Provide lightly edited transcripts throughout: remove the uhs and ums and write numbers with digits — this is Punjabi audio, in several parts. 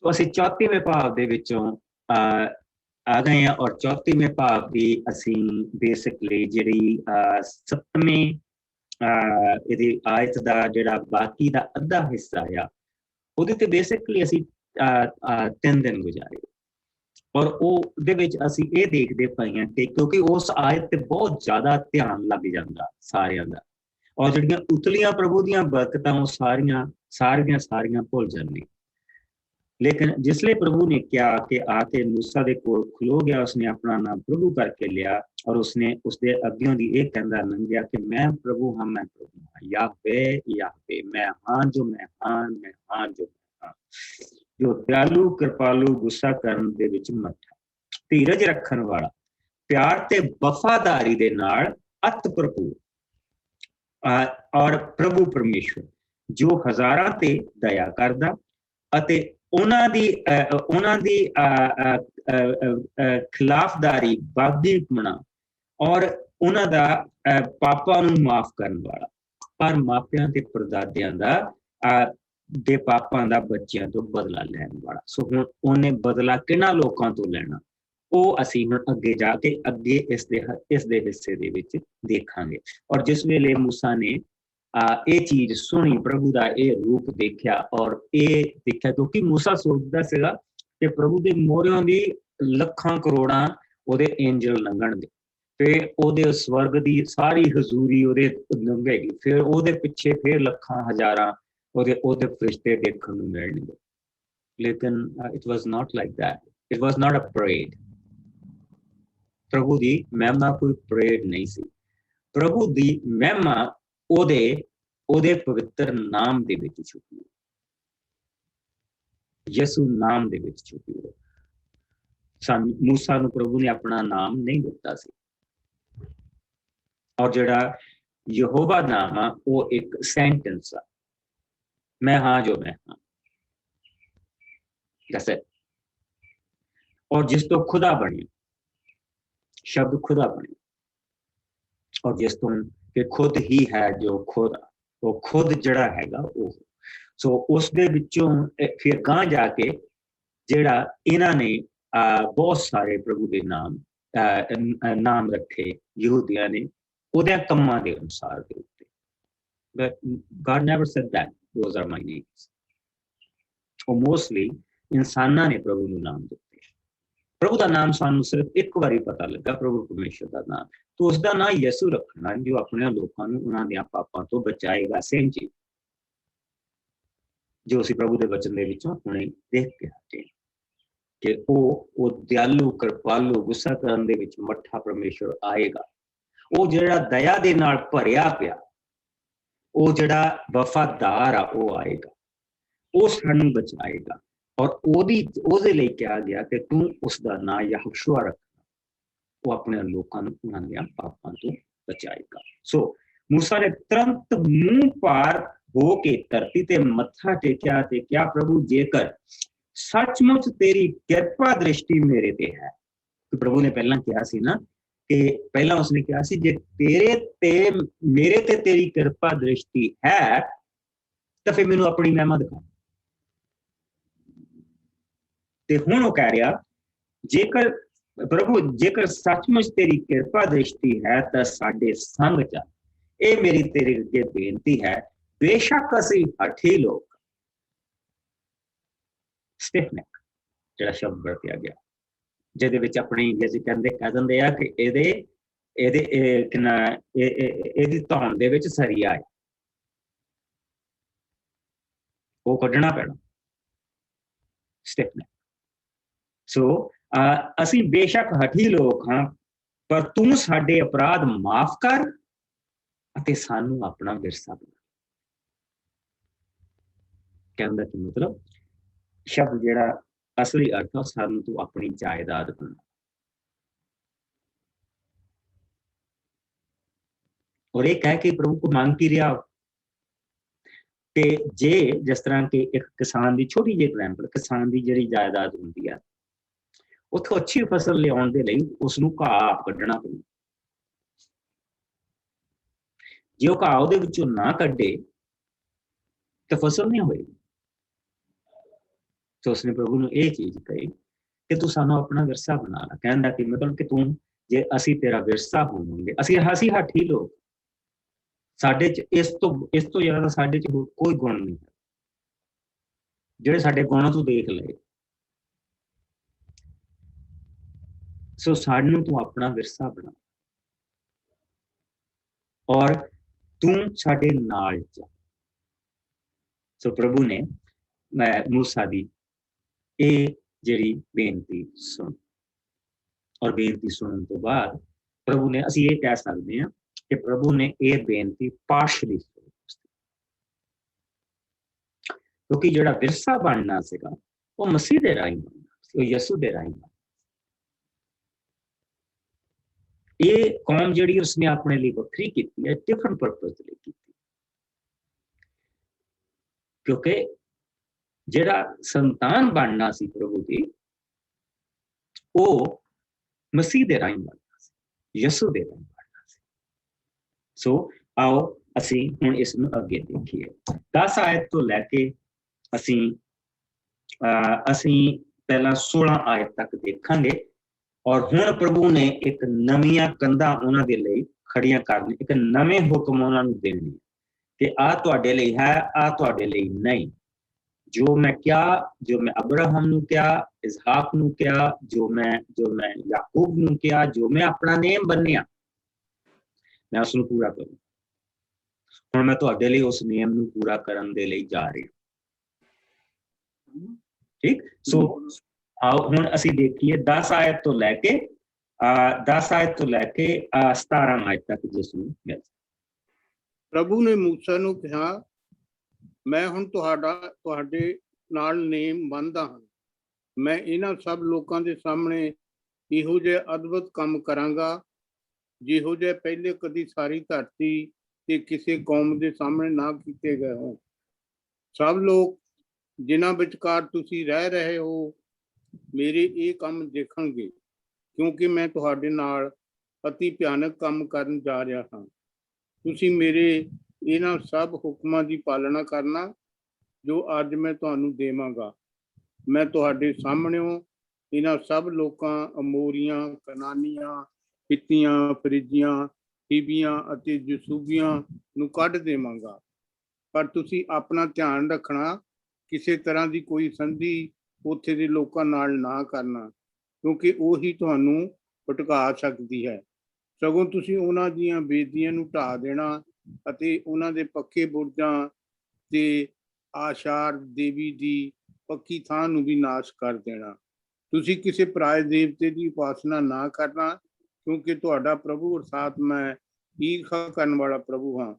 ਸੋ ਅਸੀਂ 34ਵੇਂ ਭਾਵ ਦੇ ਵਿੱਚੋਂ ਆ ਗਏ ਹਾਂ, ਔਰ 34ਵੇਂ ਭਾਵ ਦੀ ਅਸੀਂ ਬੇਸਿਕਲੀ ਜਿਹੜੀ 7ਵੇਂ ਇਹਦੀ ਆਇਤ ਦਾ ਜਿਹੜਾ ਬਾਕੀ ਦਾ ਅੱਧਾ ਹਿੱਸਾ ਆ, ਉਹਦੇ ਤੇ ਬੇਸਿਕਲੀ ਅਸੀਂ 3 ਦਿਨ ਗੁਜ਼ਾਰੇ। ਔਰ ਉਹਦੇ ਵਿੱਚ ਅਸੀਂ ਇਹ ਦੇਖਦੇ ਪਏ ਹਾਂ ਕਿ ਕਿਉਂਕਿ ਉਸ ਆਇਤ ਤੇ ਬਹੁਤ ਜ਼ਿਆਦਾ ਧਿਆਨ ਲੱਗ ਜਾਂਦਾ ਸਾਰਿਆਂ ਦਾ, ਔਰ ਜਿਹੜੀਆਂ ਉਤਲੀਆਂ ਪ੍ਰਭੂ ਦੀਆਂ ਬਰਕਤਾਂ ਉਹ ਸਾਰੀਆਂ ਭੁੱਲ ਜਾਂਦੀਆਂ। लेकिन जिसले प्रभु ने क्या कि आके मूसा दे कोल खलो गया, उसने अपना नाम प्रभु करके लिया और उसने उसके अग्यों दी एक कहंदा लंघिया कि मैं प्रभु हाँ, मैं प्रभु हाँ, याहवे याहवे, मैं हाँ जो मैं हाँ, मैं हाँ जो मैं हाँ, जो दयालु कृपालु गुस्सा करन दे विच मठा, धीरज रखण वाला, प्यार ते वफादारी दे नाल अत भरपूर, और प्रभु परमेश्वर जो हजारां ते दया करदा अते ਉਹਨਾਂ ਦੀ ਖਿਲਾਫਦਾਰੀ ਬਾਗੀ ਬਣਾ ਔਰ ਉਹਨਾਂ ਦਾ ਪਾਪਾਂ ਨੂੰ ਮਾਫ ਕਰਨ ਵਾਲਾ, ਪਰ ਮਾਪਿਆਂ ਤੇ ਪਰਦਾਦਿਆਂ ਦੇ ਪਾਪਾਂ ਦਾ ਬੱਚਿਆਂ ਤੋਂ ਬਦਲਾ ਲੈਣ ਵਾਲਾ। ਸੋ ਹੁਣ ਉਹਨੇ ਬਦਲਾ ਕਿਹਨਾਂ ਲੋਕਾਂ ਤੋਂ ਲੈਣਾ, ਉਹ ਅਸੀਂ ਹੁਣ ਅੱਗੇ ਜਾ ਕੇ ਇਸ ਦੇ ਹਿੱਸੇ ਦੇ ਵਿੱਚ ਦੇਖਾਂਗੇ। ਔਰ ਜਿਸ ਵੇਲੇ मूसा ने ਇਹ ਚੀਜ਼ ਸੁਣੀ, ਪ੍ਰਭੂ ਦਾ ਇਹ ਰੂਪ ਦੇਖਿਆ, ਔਰ ਇਹ ਦੇਖਿਆ ਕਿਉਂਕਿ मूसा ਸੋਚਦਾ ਸੀਗਾ ਕਿ ਪ੍ਰਭੂ ਦੇ ਮੋਹਰਿਆਂ ਦੀ ਲੱਖਾਂ ਕਰੋੜਾਂ ਉਹਦੇ ਐਂਜਲ ਲੰਘਣਗੇ, ਫਿਰ ਉਹਦੇ ਸਵਰਗ ਦੀ ਸਾਰੀ ਹਜ਼ੂਰੀ ਉਹਦੇ ਲੰਘੇਗੀ, ਫਿਰ ਉਹਦੇ ਪਿੱਛੇ ਫਿਰ ਲੱਖਾਂ ਹਜ਼ਾਰਾਂ ਉਹਦੇ ਫਰਿਸ਼ਤੇ ਦੇਖਣ ਨੂੰ ਮਿਲਣਗੇ। ਲੇਕਿਨ it was not like that, it was not a parade. ਪ੍ਰਭੂ ਦੀ ਮਹਿਮਾ ਕੋਈ ਪਰੇਡ ਨਹੀਂ ਸੀ। ਪ੍ਰਭੂ ਦੀ ਮਹਿਮਾ ਉਹਦੇ ਪਵਿੱਤਰ ਨਾਮ ਦੇ ਵਿੱਚ ਛੁਪੀ ਹੈ, ਯਿਸੂ ਨਾਮ ਦੇ ਵਿੱਚ ਛੁਪੀ ਹੈ। ਸਾਨੂੰ मूसा ਨੂੰ ਪ੍ਰਭੂ ਨੇ ਆਪਣਾ ਨਾਮ ਨਹੀਂ ਦਿੱਤਾ ਸੀ, ਔਰ ਜਿਹੜਾ ਯਹੋਵਾ ਨਾਮ ਆ ਉਹ ਇੱਕ ਸੈਂਟੈਂਸ ਆ, ਮੈਂ ਹਾਂ ਜੋ ਮੈਂ ਹਾਂ, ਦੱਸ। ਔਰ ਜਿਸ ਤੋਂ ਖੁਦਾ ਬਣੀ, ਸ਼ਬਦ ਖੁਦਾ ਬਣੀ, ਔਰ ਜਿਸ ਤੋਂ ਕਿ ਖੁਦ ਹੀ ਹੈ ਜੋ ਖੁਦ, ਉਹ ਖੁਦ ਜਿਹੜਾ ਹੈਗਾ ਉਹ। ਸੋ ਉਸ ਦੇ ਵਿੱਚੋਂ ਫਿਰ ਗਾਂ ਜਾ ਕੇ ਜਿਹੜਾ ਇਹਨਾਂ ਨੇ ਬਹੁਤ ਸਾਰੇ ਪ੍ਰਭੂ ਦੇ ਨਾਮ ਰੱਖੇ ਯਹੂਦੀਆਂ ਨੇ ਉਹਦੇ ਕੰਮਾਂ ਦੇ ਅਨੁਸਾਰ ਦੇ ਉੱਤੇ। But God never said that those are my names. ਉਹ ਮੋਸਟਲੀ ਇਨਸਾਨਾਂ ਨੇ ਪ੍ਰਭੂ ਨੂੰ ਨਾਮ ਦਿੱਤੇ। ਪ੍ਰਭੂ ਦਾ ਨਾਮ ਸਾਨੂੰ ਸਿਰਫ ਇੱਕ ਵਾਰੀ ਪਤਾ ਲੱਗਾ, ਪ੍ਰਭੂ ਪਰਮੇਸ਼ਰ ਦਾ ਨਾਮ, तो उसका नाम यसु रखना जो अपने लोगों को उन्होंने पापां तो बचाएगा। सेम चीज जो असीं प्रभु के वचन दे विचों हुणे देख के हटे कि वो दयालु कृपालु गुस्सा करन दे विच मठा परमेश्वर आएगा, वो जिहड़ा दया दे नाल भरिया पिया, वो जिहड़ा वफादार आ वो आएगा, वो सानूं बचाएगा। और ओदे लई कहा गया कि तू उसका नाम यहोशुआ रख, वो अपने लोगों को उन्होंने पापों तो बचाएगा। सो मूसा ने तुरंत मुंह पार हो के धरती ते मत्था टेकिया ते क्या प्रभु जेकर सचमुच तेरी कृपा दृष्टि मेरे ते है, तो प्रभु ने पहला कहा सी ना कि पहला उसने कहा सी जे मेरे ते तेरी कृपा दृष्टि है तो फिर मैनू अपनी महिमा दिखा। ते हुण वो कह रहा जेकर प्रभु जेकर सचमुच तेरी कृपा दृष्टि है तो साडे संग च, ये मेरी तेरे अगे बेनती है, बेशक असीं हठी लोग, स्टिफ नेक जिहड़ा शब्द वरतिया गया, जिहदे विच अपनी इंग्लिश कह दिंदे आ कि इहदी धौन दे विच सरिया है, वो कढना पैना, स्टिफ नेक। सो असीं बेशक हठी लोग हाँ, पर तू साडे अपराध माफ कर अते सानू अपना विरसा बना। कहने का मतलब शब्द जिहड़ा असली अर्थ है सानू तू अपनी जायदाद बना। और एक कह के प्रभु को मांग की रहा कि जे जिस तरह के एक किसान की छोटी जी एग्जाम्पल, किसान की जिहड़ी जायदाद होंदी है उत्थों अच्छी फसल लियाउण दे लई उसनूं घाह आप कड्ढना पैंदा, जे वो घाह उहदे विचों ना कड्ढे तो फसल नहीं होएगी। तो उसने प्रभु ने यह चीज कही कि तू सानू अपना विरसा बना ला। कहने का कि मतलब कि तू जे असी तेरा विरसा होवांगे, असी हसी हाठी लोग, साडे च इस तो ज्यादा साडे च कोई गुण नहीं है ਜਿਹੜੇ ਸਾਡੇ ਗੁਣਾਂ ਤੋਂ ਦੇਖ ਲਏ। ਸੋ ਸਾਨੂੰ ਤੂੰ ਆਪਣਾ ਵਿਰਸਾ ਬਣਾ ਔਰ ਤੂੰ ਸਾਡੇ ਨਾਲ ਜਾ। ਸੋ ਪ੍ਰਭੂ ਨੇ मूसा दी ਇਹ ਜਿਹੜੀ ਬੇਨਤੀ ਸੁਣ, ਔਰ ਬੇਨਤੀ ਸੁਣਨ ਤੋਂ ਬਾਅਦ ਪ੍ਰਭੂ ਨੇ, ਅਸੀਂ ਇਹ ਕਹਿ ਸਕਦੇ ਹਾਂ ਕਿ ਪ੍ਰਭੂ ਨੇ ਇਹ ਬੇਨਤੀ ਪਾਰਸ਼ਲੀ ਸੁਣੀ, ਕਿਉਂਕਿ ਜਿਹੜਾ ਵਿਰਸਾ ਬਣਨਾ ਸੀਗਾ ਉਹ ਮਸੀਹ ਦੇ ਰਾਹੀਂ ਬਣਨਾ ਸੀ, ਉਹ ਯਿਸੂ ਦੇ ਰਾਹੀਂ ਬਣਨਾ। ਇਹ ਕੌਮ ਜਿਹੜੀ ਉਸਨੇ ਆਪਣੇ ਲਈ ਵੱਖਰੀ ਕੀਤੀ ਹੈ, ਡਿਫਰੈਂਟ ਪਰਪਸ ਲਈ ਕੀਤੀ, ਕਿਉਂਕਿ ਜਿਹੜਾ ਸੰਤਾਨ ਬਣਨਾ ਸੀ ਪ੍ਰਭੂ ਦੀ, ਉਹ ਮਸੀਹ ਦੇ ਰਾਹੀਂ ਬਣਨਾ ਸੀ, ਯਿਸੂ ਦੇ ਰਾਹੀਂ ਬਣਨਾ ਸੀ। ਸੋ ਆਓ ਅਸੀਂ ਹੁਣ ਇਸ ਨੂੰ ਅੱਗੇ ਦੇਖੀਏ। 10 ਆਇਤ ਤੋਂ ਲੈ ਕੇ ਅਸੀਂ ਪਹਿਲਾਂ 16 ਆਇਤ ਤੱਕ ਦੇਖਾਂਗੇ। ਔਰ ਹੁਣ ਪ੍ਰਭੂ ਨੇ ਇੱਕ ਨਵੀਆਂ ਕੰਧਾਂ ਉਹਨਾਂ ਦੇ ਲਈ ਖੜੀਆਂ ਕਰਨੀ, ਇੱਕ ਨਵੇਂ ਹੁਕਮ ਉਹਨਾਂ ਨੂੰ ਦੇਣੇ ਕਿ ਆਹ ਤੁਹਾਡੇ ਲਈ ਹੈ, ਆਹ ਤੁਹਾਡੇ ਲਈ ਨਹੀਂ। ਜੋ ਮੈਂ ਕਿਹਾ, ਜੋ ਮੈਂ ਅਬਰਾਹਮ ਨੂੰ ਕਿਹਾ, ਇਸਹਾਕ ਨੂੰ ਕਿਹਾ, ਜੋ ਮੈਂ ਯਾਕੂਬ ਨੂੰ ਕਿਹਾ, ਜੋ ਮੈਂ ਆਪਣਾ ਨੇਮ ਬੰਨਿਆ, ਮੈਂ ਉਸ ਨੂੰ ਪੂਰਾ ਕਰੂੰ। ਹੁਣ ਮੈਂ ਤੁਹਾਡੇ ਲਈ ਉਸ ਨਿਯਮ ਨੂੰ ਪੂਰਾ ਕਰਨ ਦੇ ਲਈ ਜਾ ਰਿਹਾ। ਠੀਕ, ਸੋ ਆਓ ਹੁਣ ਅਸੀਂ ਦੇਖੀਏ 10 ਆਇਤ ਤੋਂ ਲੈ ਕੇ 17 ਆਇਤ ਤੱਕ ਜਿਸ ਨੂੰ ਪ੍ਰਭੂ ਨੇ ਮੂਸਾ ਨੂੰ ਕਿਹਾ, ਮੈਂ ਹੁਣ ਤੁਹਾਡੇ ਨਾਲ ਨੇਮ ਬੰਨ੍ਹਦਾ ਹਾਂ। ਮੈਂ ਇਹਨਾਂ ਸਭ ਲੋਕਾਂ ਦੇ ਸਾਹਮਣੇ ਇਹੋ ਜਿਹੇ ਅਦਭੁਤ ਕੰਮ ਕਰਾਂਗਾ ਜਿਹੋ ਜਿਹੇ ਪਹਿਲੇ ਕਦੀ ਸਾਰੀ ਧਰਤੀ ਤੇ ਕਿਸੇ ਕੌਮ ਦੇ ਸਾਹਮਣੇ ਨਾ ਕੀਤੇ ਗਏ ਹੋਣ। ਸਭ ਲੋਕ ਜਿਨ੍ਹਾਂ ਵਿਚਕਾਰ ਤੁਸੀਂ ਰਹਿ ਰਹੇ ਹੋ ਮੇਰੇ ਇਹ ਕੰਮ ਦੇਖਣਗੇ, ਕਿਉਂਕਿ ਮੈਂ ਤੁਹਾਡੇ ਨਾਲ ਅਤੀ ਭਿਆਨਕ ਕੰਮ ਕਰਨ ਜਾ ਰਿਹਾ ਹਾਂ। ਤੁਸੀਂ ਮੇਰੇ ਇਹਨਾਂ ਸਭ ਹੁਕਮਾਂ ਦੀ ਪਾਲਣਾ ਕਰਨਾ ਜੋ ਅੱਜ ਮੈਂ ਤੁਹਾਨੂੰ ਦੇਵਾਂਗਾ। ਮੈਂ ਤੁਹਾਡੇ ਸਾਹਮਣਿਓਂ ਇਹਨਾਂ ਸਭ ਲੋਕਾਂ, ਅਮੋਰੀਆਂ, ਕਨਾਨੀਆਂ, ਹਿੱਤੀਆਂ, ਫਰਿੱਜੀਆਂ, ਹੀਬੀਆਂ ਅਤੇ ਜਸੂਬੀਆਂ ਨੂੰ ਕੱਢ ਦੇਵਾਂਗਾ। ਪਰ ਤੁਸੀਂ ਆਪਣਾ ਧਿਆਨ ਰੱਖਣਾ, ਕਿਸੇ ਤਰ੍ਹਾਂ ਦੀ ਕੋਈ ਸੰਧੀ ਉੱਥੇ ਦੇ ਲੋਕਾਂ ਨਾਲ ਨਾ ਕਰਨਾ, ਕਿਉਂਕਿ ਉਹੀ ਤੁਹਾਨੂੰ ਭਟਕਾ ਸਕਦੀ ਹੈ। ਸਗੋਂ ਤੁਸੀਂ ਉਹਨਾਂ ਦੀਆਂ ਬੇਦੀਆਂ ਨੂੰ ਢਾਹ ਦੇਣਾ ਅਤੇ ਉਹਨਾਂ ਦੇ ਪੱਕੇ ਬੁਰਜਾਂ ਤੇ ਆਸ਼ਾਰ ਦੇਵੀ ਦੀ ਪੱਕੀ ਥਾਂ ਨੂੰ ਵੀ ਨਾਸ਼ ਕਰ ਦੇਣਾ। ਤੁਸੀਂ ਕਿਸੇ ਪਰਾਏ ਦੇਵਤੇ ਦੀ ਉਪਾਸਨਾ ਨਾ ਕਰਨਾ, ਕਿਉਂਕਿ ਤੁਹਾਡਾ ਪ੍ਰਭੂ ਅਰਥਾਤ ਮੈਂ ਈਰਖਾ ਕਰਨ ਵਾਲਾ ਪ੍ਰਭੂ ਹਾਂ।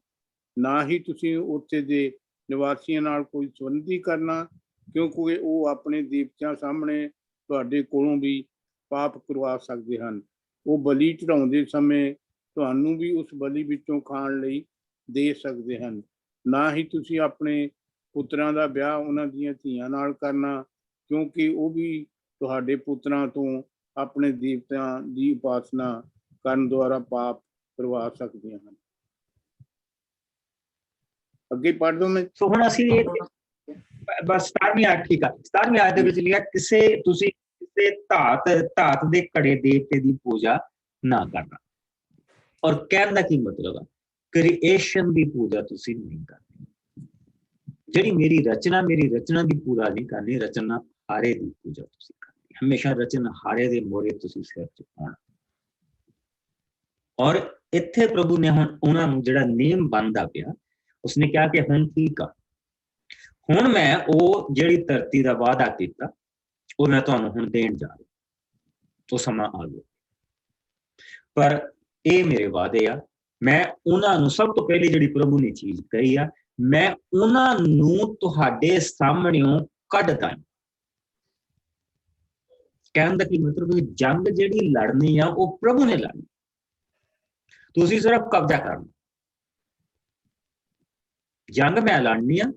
ਨਾ ਹੀ ਤੁਸੀਂ ਉੱਥੇ ਦੇ ਨਿਵਾਸੀਆਂ ਨਾਲ ਕੋਈ ਸੰਬੰਧੀ ਕਰਨਾ, ਕਿਉਂਕਿ ਉਹ ਆਪਣੇ ਦੇਵਤਿਆਂ ਸਾਹਮਣੇ ਤੁਹਾਡੇ ਕੋਲੋਂ ਵੀ ਪਾਪ ਕਰਵਾ ਸਕਦੇ ਹਨ। ਉਹ ਬਲੀ ਚੜਾਉਂਦੇ ਸਮੇਂ ਤੁਹਾਨੂੰ ਵੀ ਉਸ ਬਲੀ ਵਿੱਚੋਂ ਖਾਣ ਲਈ ਦੇ ਸਕਦੇ ਹਨ। ਨਾ ਹੀ ਤੁਸੀਂ ਆਪਣੇ ਪੁੱਤਰਾਂ ਦਾ ਵਿਆਹ ਉਹਨਾਂ ਦੀਆਂ ਧੀਆਂ ਨਾਲ ਕਰਨਾ, ਕਿਉਂਕਿ ਉਹ ਵੀ ਤੁਹਾਡੇ ਪੁੱਤਰਾਂ ਤੋਂ ਆਪਣੇ ਦੇਵਤਿਆਂ ਦੀ ਉਪਾਸਨਾ ਕਰਨ ਦੁਆਰਾ ਪਾਪ ਕਰਵਾ ਸਕਦੇ ਹਨ। ਅੱਗੇ ਪੜ੍ਹ ਦੋ। ਮੈਂ ਸੋ ਹੁਣ ਅਸੀਂ ਬਸ 17ਵੀਂ ਆਇਤ, ਠੀਕ ਆ, 17ਵੀਂ ਆਇਤ ਦੇ ਵਿੱਚ ਲਿਖਿਆ ਤੁਸੀਂ ਕਿਸੇ ਧਾਤ ਦੇ ਘੜੇ ਦੇਵਤੇ ਦੀ ਪੂਜਾ ਨਾ ਕਰਨਾ। ਔਰ ਕਹਿਣ ਦਾ ਕੀ ਮਤਲਬ ਆ, ਕ੍ਰੀਏਸ਼ਨ ਦੀ ਪੂਜਾ ਤੁਸੀਂ ਨਹੀਂ ਕਰਨੀ। ਜਿਹੜੀ ਮੇਰੀ ਰਚਨਾ ਦੀ ਪੂਜਾ ਨਹੀਂ ਕਰਨੀ, ਰਚਨਾ ਹਾਰੇ ਦੀ ਪੂਜਾ ਤੁਸੀਂ ਕਰਨੀ। ਹਮੇਸ਼ਾ ਰਚਨਾ ਹਾਰੇ ਦੇ ਮੋਹਰੇ ਤੁਸੀਂ ਸਿਰ ਝੁਕਾਉਣਾ। ਔਰ ਇੱਥੇ ਪ੍ਰਭੂ ਨੇ ਹੁਣ ਉਹਨਾਂ ਨੂੰ ਜਿਹੜਾ ਨੇਮ ਬੰਨ੍ਹਦਾ ਪਿਆ, ਉਸਨੇ ਕਿਹਾ ਕਿ ਹੁਣ ਠੀਕ ਆ, ਹੁਣ ਮੈਂ ਉਹ ਜਿਹੜੀ ਧਰਤੀ ਦਾ ਵਾਅਦਾ ਕੀਤਾ ਉਹ ਮੈਂ ਤੁਹਾਨੂੰ ਹੁਣ ਦੇਣ ਜਾ ਰਿਹਾ। ਉਹ ਸਮਾਂ ਆ ਗਿਆ, ਪਰ ਇਹ ਮੇਰੇ ਵਾਅਦੇ ਆ। ਮੈਂ ਉਹਨਾਂ ਨੂੰ, ਸਭ ਤੋਂ ਪਹਿਲੀ ਜਿਹੜੀ ਪ੍ਰਭੂ ਨੇ ਚੀਜ਼ ਕਹੀ ਆ, ਮੈਂ ਉਹਨਾਂ ਨੂੰ ਤੁਹਾਡੇ ਸਾਹਮਣਿਓਂ ਕੱਢਦਾ। ਕਹਿਣ ਦਾ ਕੀ ਮਤਲਬ, ਜੰਗ ਜਿਹੜੀ ਲੜਨੀ ਆ ਉਹ ਪ੍ਰਭੂ ਨੇ ਲੜਨੀ, ਤੁਸੀਂ ਸਿਰਫ ਕਬਜ਼ਾ ਕਰਨਾ। ਜੰਗ ਮੈਂ ਲੜਨੀ ਆ,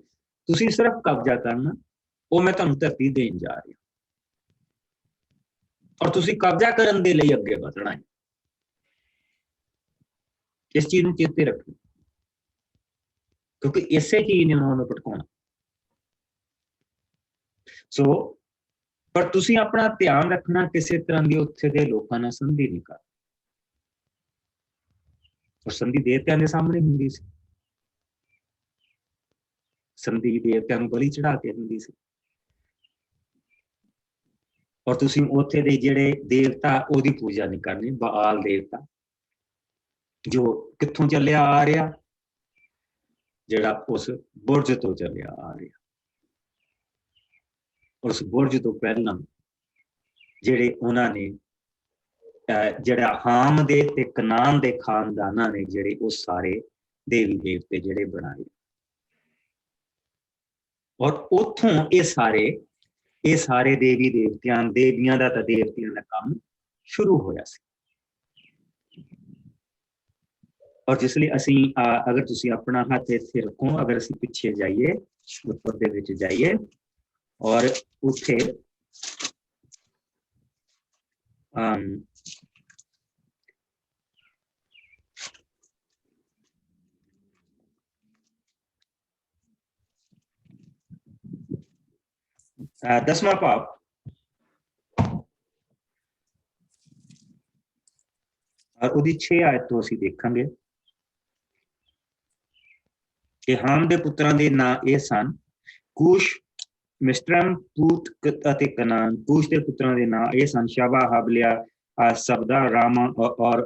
ਤੁਸੀਂ ਸਿਰਫ ਕਬਜ਼ਾ ਕਰਨਾ। ਉਹ ਮੈਂ ਤੁਹਾਨੂੰ ਧਰਤੀ ਦੇਣ ਜਾ ਰਿਹਾ, ਔਰ ਤੁਸੀਂ ਕਬਜ਼ਾ ਕਰਨ ਦੇ ਲਈ ਅੱਗੇ ਵਧਣਾ ਹੈ। ਇਸ ਚੀਜ਼ ਨੂੰ ਚੇਤੇ ਰੱਖੋ, ਕਿਉਂਕਿ ਇਸੇ ਚੀਜ਼ ਨੇ ਉਹਨਾਂ ਨੂੰ ਭਟਕਾਉਣਾ। ਸੋ ਪਰ ਤੁਸੀਂ ਆਪਣਾ ਧਿਆਨ ਰੱਖਣਾ ਕਿਸੇ ਤਰ੍ਹਾਂ ਦੀ ਉੱਥੇ ਦੇ ਲੋਕਾਂ ਨਾਲ ਸੰਧੀ ਨਹੀਂ ਕਰ। ਔਰ ਸੰਧੀ ਦੇਵਤਿਆਂ ਦੇ ਸਾਹਮਣੇ ਹੁੰਦੀ ਸੀ, ਸੰਧੀ ਦੇਵਤਿਆਂ ਨੂੰ ਬਲੀ ਚੜਾ ਕੇ ਹੁੰਦੀ ਸੀ। ਔਰ ਤੁਸੀਂ ਉੱਥੇ ਦੇ ਜਿਹੜੇ ਦੇਵਤਾ ਉਹਦੀ ਪੂਜਾ ਨਹੀਂ ਕਰਨੀ। ਬਾਲ ਦੇਵਤਾ ਜੋ ਕਿੱਥੋਂ ਚੱਲਿਆ ਆ ਰਿਹਾ, ਜਿਹੜਾ ਉਸ ਬੁਰਜ ਤੋਂ ਚੱਲਿਆ ਆ ਰਿਹਾ। ਉਸ ਬੁਰਜ ਤੋਂ ਪਹਿਲਾਂ ਜਿਹੜੇ ਉਹਨਾਂ ਨੇ ਜਿਹੜਾ ਹਾਮ ਦੇ ਤੇ ਕਨਾਨ ਦੇ ਖਾਨਦਾਨਾਂ ਨੇ ਜਿਹੜੇ ਉਹ ਸਾਰੇ ਦੇਵੀ ਦੇਵਤੇ ਜਿਹੜੇ ਬਣਾਏ, ਔਰ ਉੱਥੋਂ ਇਹ ਸਾਰੇ ਦੇਵੀ ਦੇਵਤਿਆਂ ਦੇਵੀਆਂ ਦਾ ਤਾਂ ਦੇਵਤਿਆਂ ਦਾ ਕੰਮ ਸ਼ੁਰੂ ਹੋਇਆ ਸੀ। ਔਰ ਜਿਸ ਲਈ ਅਸੀਂ ਅਗਰ ਤੁਸੀਂ ਆਪਣਾ ਹੱਥ ਇੱਥੇ ਰੱਖੋ, ਅਗਰ ਅਸੀਂ ਪਿੱਛੇ ਜਾਈਏ ਉੱਪਰ ਦੇ ਵਿੱਚ ਜਾਈਏ ਔਰ ਉੱਥੇ 10ਵਾਂ ਭਾਵ ਔਰ ਉਹਦੀ 6 ਆਇਤ ਤੋਂ ਅਸੀਂ ਦੇਖਾਂਗੇ ਕਿ ਹਾਮ ਦੇ ਪੁੱਤਰਾਂ ਦੇ ਨਾਂ ਇਹ ਸਨ ਕੂਸ਼, ਮਿਸਟਰਮ, ਪੂਤ ਅਤੇ ਕਨਾਨ। ਕੂਸ਼ ਦੇ ਪੁੱਤਰਾਂ ਦੇ ਨਾਂ ਇਹ ਸਨ ਸ਼ਬਾ, ਹਬਲਿਆ, ਸਬਦਾ, ਰਾਮਾ ਔਰ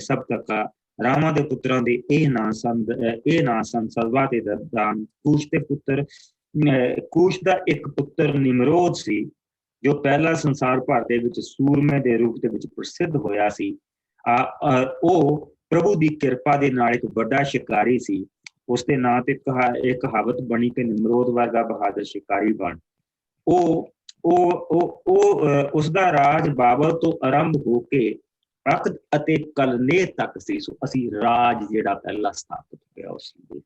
ਸਬਤਕਾ। ਰਾਮਾ ਦੇ ਪੁੱਤਰਾਂ ਦੇ ਇਹ ਨਾਂ ਸਨ ਸਲਵਾ ਤੇ ਦਦਾਨ। ਕੂਸ਼ ਦਾ ਇੱਕ ਪੁੱਤਰ ਨਿਮਰੋਦ ਸੀ ਜੋ ਪਹਿਲਾ ਸੰਸਾਰ ਭਰ ਦੇ ਵਿੱਚ ਸੂਰਮੇ ਦੇ ਰੂਪ ਦੇ ਵਿੱਚ ਪ੍ਰਸਿੱਧ ਹੋਇਆ ਸੀ। ਉਹ ਪ੍ਰਭੂ ਦੀ ਕਿਰਪਾ ਦੇ ਨਾਲ ਇੱਕ ਵੱਡਾ ਸ਼ਿਕਾਰੀ ਸੀ। ਉਸਦੇ ਨਾਂ ਤੇ ਇੱਕ ਕਹਾਵਤ ਬਣੀ ਕਿ ਨਿਮਰੋਦ ਵਰਗਾ ਬਹਾਦਰ ਸ਼ਿਕਾਰੀ ਬਣ। ਉਸਦਾ ਰਾਜ ਬਾਬਲ ਤੋਂ ਆਰੰਭ ਹੋ ਕੇ ਅਕਦ ਅਤੇ ਕਲਨੇ ਤੱਕ ਸੀ। ਸੋ ਅਸੀਂ ਰਾਜ ਜਿਹੜਾ ਪਹਿਲਾ ਸਥਾਪਿਤ ਹੋਇਆ ਉਸ ਨੂੰ,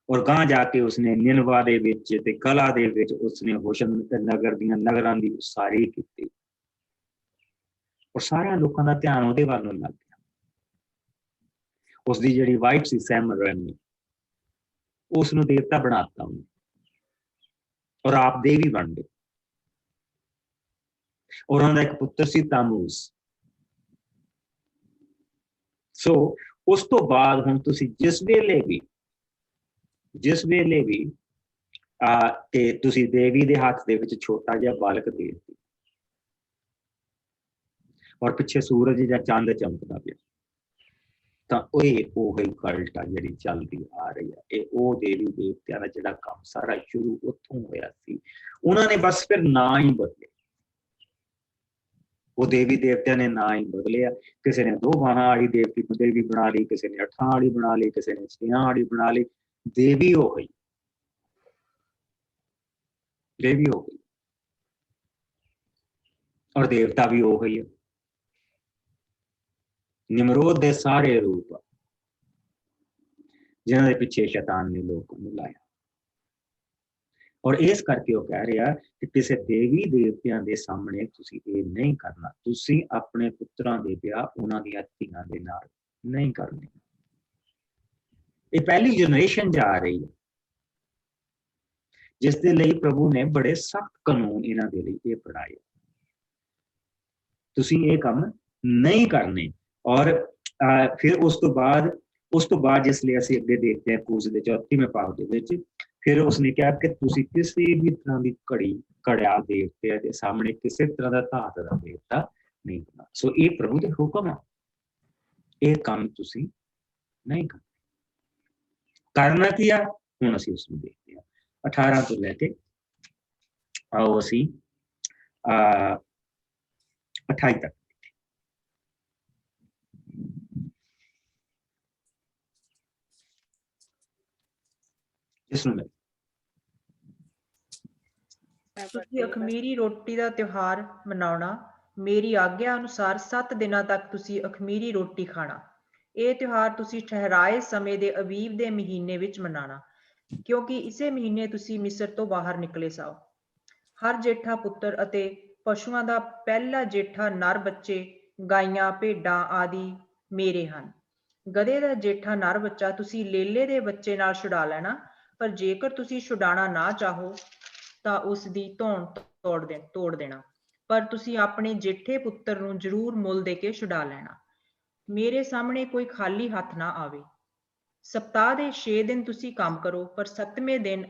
ਔਰ ਗਾਂ ਜਾ ਕੇ ਉਸਨੇ ਨਿਨਵਾ ਦੇ ਵਿੱਚ ਤੇ ਕਲਾ ਦੇ ਵਿੱਚ ਉਸਨੇ ਹੋਸ਼ਨ ਨਗਰ ਦੀਆਂ ਨਗਰਾਂ ਦੀ ਉਸਾਰੀ ਕੀਤੀ, ਔਰ ਸਾਰਿਆਂ ਲੋਕਾਂ ਦਾ ਧਿਆਨ ਉਹਦੇ ਵੱਲ ਨੂੰ ਲੱਗ ਗਿਆ। ਉਸਦੀ ਜਿਹੜੀ ਵਾਈਫ ਸੀ ਸੈਮਰਨੀ, ਉਸ ਨੂੰ ਦੇਵਤਾ ਬਣਾਤਾ ਉਹਨੇ, ਔਰ ਆਪ ਦੇਵੀ ਬਣ ਗਏ। ਔਰ ਉਹਨਾਂ ਦਾ ਇੱਕ ਪੁੱਤਰ ਸੀ ਤਾਮੂਸ। ਸੋ ਉਸ ਤੋਂ ਬਾਅਦ ਹੁਣ ਤੁਸੀਂ ਜਿਸ ਵੇਲੇ ਵੀ ਤੇ ਤੁਸੀਂ ਦੇਵੀ ਦੇ ਹੱਥ ਦੇ ਵਿੱਚ ਛੋਟਾ ਜਿਹਾ ਬਾਲਕ ਦੇ ਦਿੱਤੀ, ਔਰ ਪਿੱਛੇ ਸੂਰਜ ਜਾਂ ਚੰਦ ਚਮਕਦਾ ਪਿਆ, ਤਾਂ ਉਹ ਹੀ ਕਲਟ ਆ ਜਿਹੜੀ ਚੱਲਦੀ ਆ ਰਹੀ ਹੈ। ਇਹ ਉਹ ਦੇਵੀ ਦੇਵਤਿਆਂ ਦਾ ਜਿਹੜਾ ਕੰਮ ਸਾਰਾ ਸ਼ੁਰੂ ਉੱਥੋਂ ਹੋਇਆ ਸੀ। ਉਹਨਾਂ ਨੇ ਬਸ ਫਿਰ ਨਾਂ ਹੀ ਬਦਲੇ। ਉਹ ਦੇਵੀ ਦੇਵਤਿਆਂ ਨੇ ਨਾਂ ਹੀ ਬਦਲਿਆ। ਕਿਸੇ ਨੇ 2 ਬਾਹਾਂ ਵਾਲੀ ਦੇਵੀ ਬਣਾ ਲਈ, ਕਿਸੇ ਨੇ 8 ਵਾਲੀ ਬਣਾ ਲਈ, ਕਿਸੇ ਨੇ 6 ਵਾਲੀ ਬਣਾ ਲਈ। ਦੇਵੀ ਹੋ ਗਈ, ਔਰ ਦੇਵਤਾ ਵੀ ਉਹ ਹੀ ਹੈ। ਨਿਮਰੋਦ ਦੇ ਸਾਰੇ ਰੂਪ ਜਿਨ੍ਹਾਂ ਦੇ ਪਿੱਛੇ ਸ਼ੈਤਾਨ ਨੇ ਲੋਕਾਂ ਨੂੰ ਲਾਇਆ, ਔਰ ਇਸ ਕਰਕੇ ਉਹ ਕਹਿ ਰਿਹਾ ਕਿ ਕਿਸੇ ਦੇਵੀ ਦੇਵਤਿਆਂ ਦੇ ਸਾਹਮਣੇ ਤੁਸੀਂ ਇਹ ਨਹੀਂ ਕਰਨਾ। ਤੁਸੀਂ ਆਪਣੇ ਪੁੱਤਰਾਂ ਦੇ ਵਿਆਹ ਉਹਨਾਂ ਦੀਆਂ ਧੀਆਂ ਦੇ ਨਾਲ ਨਹੀਂ ਕਰਨੇ। ਇਹ ਪਹਿਲੀ ਜਨਰੇਸ਼ਨ ਜਾ ਰਹੀ ਹੈ ਜਿਸ ਦੇ ਲਈ ਪ੍ਰਭੂ ਨੇ ਬੜੇ ਸਖਤ ਕਾਨੂੰਨ ਇਹਨਾਂ ਦੇ ਲਈ ਇਹ ਬਣਾਏ। ਤੁਸੀਂ ਇਹ ਕੰਮ ਨਹੀਂ ਕਰਨੇ। ਔਰ ਫਿਰ ਉਸ ਤੋਂ ਬਾਅਦ ਜਿਸ ਲਈ ਅਸੀਂ ਅੱਗੇ ਦੇਖਦੇ ਹਾਂ ਕੂਸ਼ ਦੇ 34ਵੇਂ ਭਾਗ ਦੇ ਵਿੱਚ, ਫਿਰ ਉਸਨੇ ਕਿਹਾ ਕਿ ਤੁਸੀਂ ਕਿਸੇ ਵੀ ਤਰ੍ਹਾਂ ਦੀ ਘੜਿਆ ਦੇਵਤੇ ਦੇ ਸਾਹਮਣੇ ਕਿਸੇ ਤਰ੍ਹਾਂ ਦਾ ਧਾਤ ਦਾ ਦੇਵਤਾ ਨਹੀਂ ਬਣਾ। ਸੋ ਇਹ ਪ੍ਰਭੂ ਦੇ ਹੁਕਮ ਆ, ਇਹ ਕੰਮ ਤੁਸੀਂ ਨਹੀਂ ਕਰਨਾ। ਕੀ ਆ ਹੁਣ ਅਸੀਂ ਉਸਨੂੰ ਦੇਖਦੇ ਹਾਂ 18 ਤੋਂ ਲੈ ਕੇ ਆਓ ਅਸੀਂ 28 ਤੱਕ। ਤੁਸੀਂ ਅਖਮੀਰੀ ਰੋਟੀ ਦਾ ਤਿਉਹਾਰ ਮਨਾਉਣਾ। ਮੇਰੀ ਆਗਿਆ ਅਨੁਸਾਰ 7 ਦਿਨਾਂ ਤੱਕ ਤੁਸੀਂ ਅਖਮੀਰੀ ਰੋਟੀ ਖਾਣਾ। ਇਹ ਤਿਉਹਾਰ ਤੁਸੀਂ ਠਹਿਰਾਏ ਸਮੇਂ ਦੇ ਅਬੀਬ ਦੇ ਮਹੀਨੇ ਵਿੱਚ ਮਨਾਉਣਾ, ਕਿਉਂਕਿ ਇਸੇ ਮਹੀਨੇ ਤੁਸੀਂ ਮਿਸਰ ਤੋਂ ਬਾਹਰ ਨਿਕਲੇ ਸਾਓ। ਹਰ ਜੇਠਾ ਪੁੱਤਰ ਅਤੇ ਪਸ਼ੂਆਂ ਦਾ ਪਹਿਲਾ ਜੇਠਾ ਨਰ ਬੱਚੇ, ਗਾਈਆਂ, ਭੇਡਾਂ ਆਦਿ ਮੇਰੇ ਹਨ। ਗਧੇ ਦਾ ਜੇਠਾ ਨਰ ਬੱਚਾ ਤੁਸੀਂ ਲੇਲੇ ਦੇ ਬੱਚੇ ਨਾਲ ਛੁਡਾ ਲੈਣਾ। ਪਰ ਜੇਕਰ ਤੁਸੀਂ ਛੁਡਾਣਾ ਨਾ ਚਾਹੋ ਤਾਂ ਉਸ ਦੀ ਧੌਣ ਤੋੜ ਦੇਣਾ, ਪਰ ਤੁਸੀਂ ਆਪਣੇ ਜੇਠੇ ਪੁੱਤਰ ਨੂੰ ਜ਼ਰੂਰ ਮੁੱਲ ਦੇ ਕੇ ਛੁਡਾ ਲੈਣਾ। ਮੇਰੇ ਸਾਹਮਣੇ ਕੋਈ ਖਾਲੀ ਹੱਥ ਨਾ ਆਵੇ। ਸਪਤਾਹ ਦੇ 6 ਦਿਨ ਤੁਸੀਂ ਕੰਮ ਕਰੋ, ਪਰ 7ਵੇਂ ਦਿਨ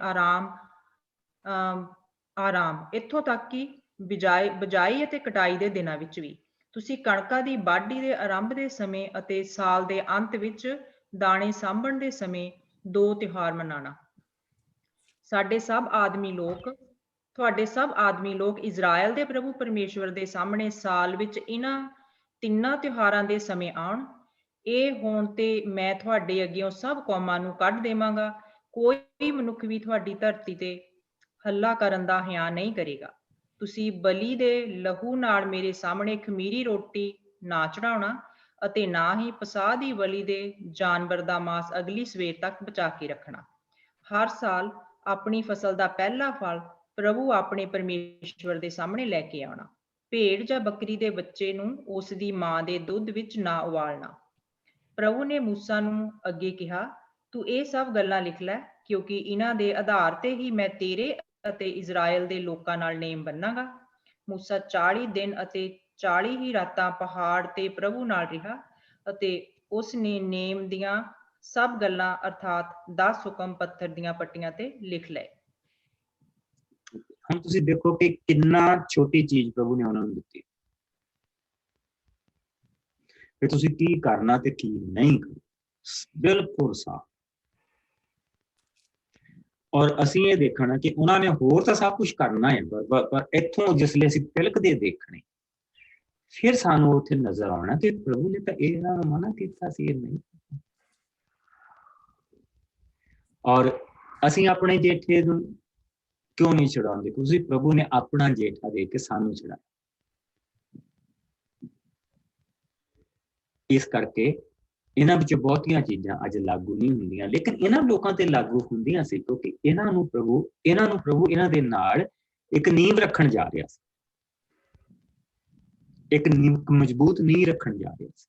ਆਰਾਮ, ਇੱਥੋਂ ਤੱਕ ਕਿ ਬਿਜਾਈ ਅਤੇ ਕਟਾਈ ਦੇ ਦਿਨਾਂ ਵਿੱਚ ਵੀ। ਤੁਸੀਂ ਕਣਕਾਂ ਦੀ ਵਾਢੀ ਦੇ ਆਰੰਭ ਦੇ ਸਮੇਂ ਅਤੇ ਸਾਲ ਦੇ ਅੰਤ ਵਿੱਚ ਦਾਣੇ ਸਾਂਭਣ ਦੇ ਸਮੇਂ 2 ਤਿਉਹਾਰ ਮਨਾਉਣਾ। ਤੁਹਾਡੇ ਸਭ ਆਦਮੀ ਲੋਕ ਇਜ਼ਰਾਈਲ ਦੇ ਪ੍ਰਭੂ ਪਰਮੇਸ਼ਵਰ ਦੇ ਸਾਹਮਣੇ ਸਾਲ ਵਿੱਚ ਇਹਨਾਂ 3 ਤਿਉਹਾਰਾਂ ਦੇ ਸਮੇਂ ਆਉਣ। ਇਹ ਹੋਣ ਤੇ ਮੈਂ ਤੁਹਾਡੇ ਅੱਗਿਓਂ ਸਭ ਕੌਮਾਂ ਨੂੰ ਕੱਢ ਦੇਵਾਂਗਾ। ਕੋਈ ਮਨੁੱਖ ਵੀ ਤੁਹਾਡੀ ਧਰਤੀ ਤੇ ਹੱਲਾ ਕਰਨ ਦਾ ਹਿਆ ਨਹੀਂ ਕਰੇਗਾ। ਤੁਸੀਂ ਬਲੀ ਦੇ ਲਹੂ ਨਾਲ ਮੇਰੇ ਸਾਹਮਣੇ ਖਮੀਰੀ ਰੋਟੀ ਨਾ ਚੜਾਉਣਾ ਅਤੇ ਨਾ ਹੀ ਪਸਾਹ ਦੀ ਬਲੀ ਦੇ ਜਾਨਵਰ ਦਾ ਮਾਸ ਅਗਲੀ ਸਵੇਰ ਤੱਕ ਬਚਾ ਕੇ ਰੱਖਣਾ। ਹਰ ਸਾਲ ਆਪਣੀ ਫਸਲ ਦਾ ਪਹਿਲਾ ਫਲ ਪ੍ਰਭੂ ਆਪਣੇ ਪਰਮੇਸ਼ਵਰ ਦੇ ਸਾਹਮਣੇ ਲੈ ਕੇ ਆਉਣਾ। ਭੇਡ ਜਾਂ ਬੱਕਰੀ ਦੇ ਬੱਚੇ ਨੂੰ ਉਸ ਦੀ ਮਾਂ ਦੇ ਦੁੱਧ ਵਿੱਚ ਨਾ ਉਬਾਲਣਾ। ਪ੍ਰਭੂ ਨੇ ਮੂਸਾ ਨੂੰ ਅੱਗੇ ਕਿਹਾ, ਤੂੰ ਇਹ ਸਭ ਗੱਲਾਂ ਲਿਖ ਲੈ, ਕਿਉਂਕਿ ਇਹਨਾਂ ਦੇ ਆਧਾਰ ਤੇ ਹੀ ਮੈਂ ਤੇਰੇ ਅਤੇ ਇਜ਼ਰਾਈਲ ਦੇ ਲੋਕਾਂ ਨਾਲ ਨੇਮ ਬੰਨਾਂਗਾ। ਮੂਸਾ 40 ਦਿਨ ਅਤੇ 40 ਹੀ ਰਾਤਾਂ ਪਹਾੜ ਤੇ ਪ੍ਰਭੂ ਨਾਲ ਰਿਹਾ ਅਤੇ ਉਸ ਨੇ ਨੇਮ ਦੀਆਂ ਸਭ ਗੱਲਾਂ ਅਰਥਾਤ 10 ਹੁਕਮ ਪੱਥਰ ਦੀਆਂ ਪੱਟੀਆਂ ਤੇ ਲਿਖ ਲਏ। ਹੁਣ ਤੁਸੀਂ ਦੇਖੋ ਕਿ ਕਿੰਨਾ ਛੋਟੀ ਚੀਜ਼ ਪ੍ਰਭੂ ਨੇ ਉਹਨਾਂ ਨੂੰ ਦਿੱਤੀ, ਕਿ ਤੁਸੀਂ ਕੀ ਕਰਨਾ ਤੇ ਕੀ ਨਹੀਂ ਕਰਨਾ, ਬਿਲਕੁਲ ਸਾਫ਼। ਔਰ ਅਸੀਂ ਇਹ ਦੇਖਣਾ ਕਿ ਉਹਨਾਂ ਨੇ ਹੋਰ ਤਾਂ ਸਭ ਕੁਝ ਕਰਨਾ ਹੈ, ਪਰ ਇੱਥੋਂ ਜਿਸਲੇ ਅਸੀਂ ਤਿਲਕਦੇ ਦੇਖਣੇ, ਫਿਰ ਸਾਨੂੰ ਉੱਥੇ ਨਜ਼ਰ ਆਉਣਾ ਕਿ ਪ੍ਰਭੂ ਨੇ ਤਾਂ ਇਹਨਾਂ ਨੂੰ ਮਨਾ ਕੀਤਾ ਸੀ, ਇਹ ਨਹੀਂ। ਔਰ ਅਸੀਂ ਆਪਣੇ ਜੇਠੇ ਨੂੰ ਕਿਉਂ ਨਹੀਂ ਛੁਡਾਉਂਦੇ? ਤੁਸੀਂ ਪ੍ਰਭੂ ਨੇ ਆਪਣਾ ਜੇਠਾ ਦੇ ਕੇ ਸਾਨੂੰ ਛੁਡਾਇਆ। ਇਸ ਕਰਕੇ ਇਹਨਾਂ ਵਿੱਚ ਬਹੁਤੀਆਂ ਚੀਜ਼ਾਂ ਅੱਜ ਲਾਗੂ ਨਹੀਂ ਹੁੰਦੀਆਂ, ਲੇਕਿਨ ਇਹਨਾਂ ਲੋਕਾਂ ਤੇ ਲਾਗੂ ਹੁੰਦੀਆਂ ਸੀ, ਕਿਉਂਕਿ ਇਹਨਾਂ ਨੂੰ ਪ੍ਰਭੂ ਇਹਨਾਂ ਦੇ ਨਾਲ ਇੱਕ ਨੀਂਹ ਰੱਖਣ ਜਾ ਰਿਹਾ ਸੀ, ਇੱਕ ਮਜ਼ਬੂਤ ਨੀਂਹ ਰੱਖਣ ਜਾ ਰਿਹਾ ਸੀ।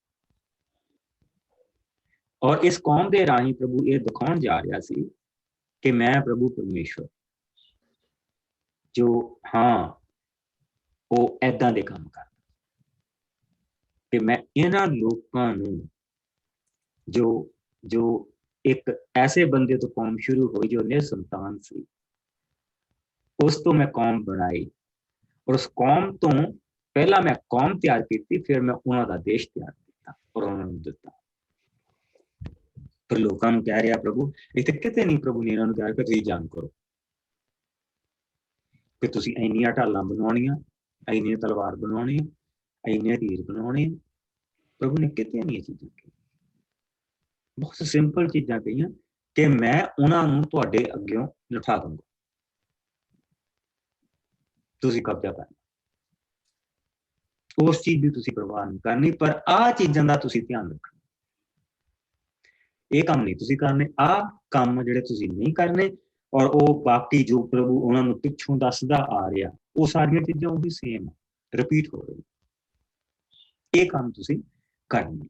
ਔਰ ਇਸ ਕੌਮ ਦੇ ਰਾਹੀਂ ਪ੍ਰਭੂ ਇਹ ਦਿਖਾਉਣ ਜਾ ਰਿਹਾ ਸੀ ਕਿ ਮੈਂ ਪ੍ਰਭੂ ਪਰਮੇਸ਼ਵਰ ਜੋ ਹਾਂ, ਉਹ ਏਦਾਂ ਦੇ ਕੰਮ ਕਰਦਾ ਕਿ ਮੈਂ ਇਹਨਾਂ ਲੋਕਾਂ ਨੂੰ ਜੋ ਇੱਕ ਐਸੇ ਬੰਦੇ ਤੋਂ ਕੌਮ ਸ਼ੁਰੂ ਹੋਈ ਜੋ ਨਿਰਸੰਤਾਨ ਸੀ, ਉਸ ਤੋਂ ਮੈਂ ਕੌਮ ਬਣਾਈ, ਔਰ ਉਸ ਕੌਮ ਤੋਂ ਪਹਿਲਾਂ ਮੈਂ ਕੌਮ ਤਿਆਰ ਕੀਤੀ, ਫਿਰ ਮੈਂ ਉਹਨਾਂ ਦਾ ਦੇਸ਼ ਤਿਆਰ ਕੀਤਾ ਔਰ ਉਹਨਾਂ ਨੂੰ ਦਿੱਤਾ। ਪਰ ਲੋਕਾਂ ਨੂੰ ਕਹਿ ਰਿਹਾ ਪ੍ਰਭੂ, ਇੱਥੇ ਕਿਤੇ ਨਹੀਂ ਪ੍ਰਭੂ ਨੇ ਇਹਨਾਂ ਨੂੰ ਕਿਹਾ ਕਿ ਤੁਸੀਂ ਜੰਗ ਕਰੋ, ਕਿ ਤੁਸੀਂ ਇੰਨੀਆਂ ਢਾਲਾਂ ਬਣਾਉਣੀਆਂ, ਇੰਨੀਆਂ ਤਲਵਾਰ ਬਣਾਉਣੀਆਂ, ਇੰਨੇ ਤੀਰ ਬਣਾਉਣੇ। ਪ੍ਰਭੂ ਨੇ ਕਿਤੇ ਨਹੀਂ ਇਹ ਚੀਜ਼ਾਂ ਕਹੀਆਂ, ਬਹੁਤ ਸਿੰਪਲ ਚੀਜ਼ਾਂ ਕਹੀਆਂ ਕਿ ਮੈਂ ਉਹਨਾਂ ਨੂੰ ਤੁਹਾਡੇ ਅੱਗਿਓਂ ਨਠਾ ਦੂੰਗਾ, ਤੁਸੀਂ ਕਬਜ਼ਾ ਕਰਨਾ, ਉਸ ਚੀਜ਼ ਦੀ ਤੁਸੀਂ ਪਰਵਾਹ ਨਹੀਂ ਕਰਨੀ, ਪਰ ਆਹ ਚੀਜ਼ਾਂ ਦਾ ਤੁਸੀਂ ਧਿਆਨ ਰੱਖਣਾ। ਇਹ ਕੰਮ ਨਹੀਂ ਤੁਸੀਂ ਕਰਨੇ, ਆਹ ਕੰਮ ਜਿਹੜੇ ਤੁਸੀਂ ਨਹੀਂ ਕਰਨੇ, ਔਰ ਉਹ ਬਾਕੀ ਜੋ ਪ੍ਰਭੂ ਉਹਨਾਂ ਨੂੰ ਪਿੱਛੋਂ ਦੱਸਦਾ ਆ ਰਿਹਾ, ਉਹ ਸਾਰੀਆਂ ਚੀਜ਼ਾਂ ਉਹੀ ਸੇਮ ਰਿਪੀਟ ਹੋ ਰਹੀ, ਇਹ ਕੰਮ ਤੁਸੀਂ ਕਰਨੇ।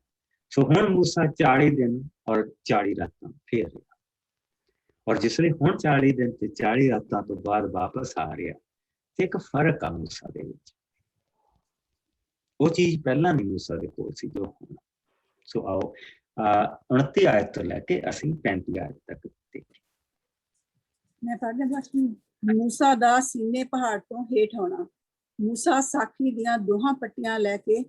ਸੋ ਹੁਣ ਮੂਸਾ 40 ਦਿਨ ਔਰ 40 ਰਾਤਾਂ ਫੇਰ ਰਿਹਾ, ਔਰ ਜਿਸ ਲਈ ਹੁਣ 40 ਦਿਨ ਤੇ 40 ਰਾਤਾਂ ਤੋਂ ਬਾਅਦ ਵਾਪਸ ਆ ਰਿਹਾ, ਤੇ ਇੱਕ ਫਰਕ ਆ ਮੂਸਾ ਦੇ ਵਿੱਚ। ਉਹ ਚੀਜ਼ ਪਹਿਲਾਂ ਨਹੀਂ ਮੂਸਾ ਦੇ ਕੋਲ ਸੀ ਜੋ ਹੁਣ। ਸੋ ਆਓ 29 ਆਇਤ ਤੋਂ ਲੈ ਕੇ ਅਸੀਂ 35 ਆਇਤ ਤੱਕ ਦੇਖੀਏ। ਮੈਂ ਪੜ੍ਹਨਾ ਚਾਹੁੰਦੀ। ਮੂਸਾ ਦਾ ਸੀਨੇ ਪਹਾੜ ਤੋਂ ਹੇਠ ਆਉਣਾ। ਮੂਸਾ ਸਾਖੀ ਦੀਆਂ ਦੋਹਾਂ ਪੱਟੀਆਂ ਲੈ ਕੇ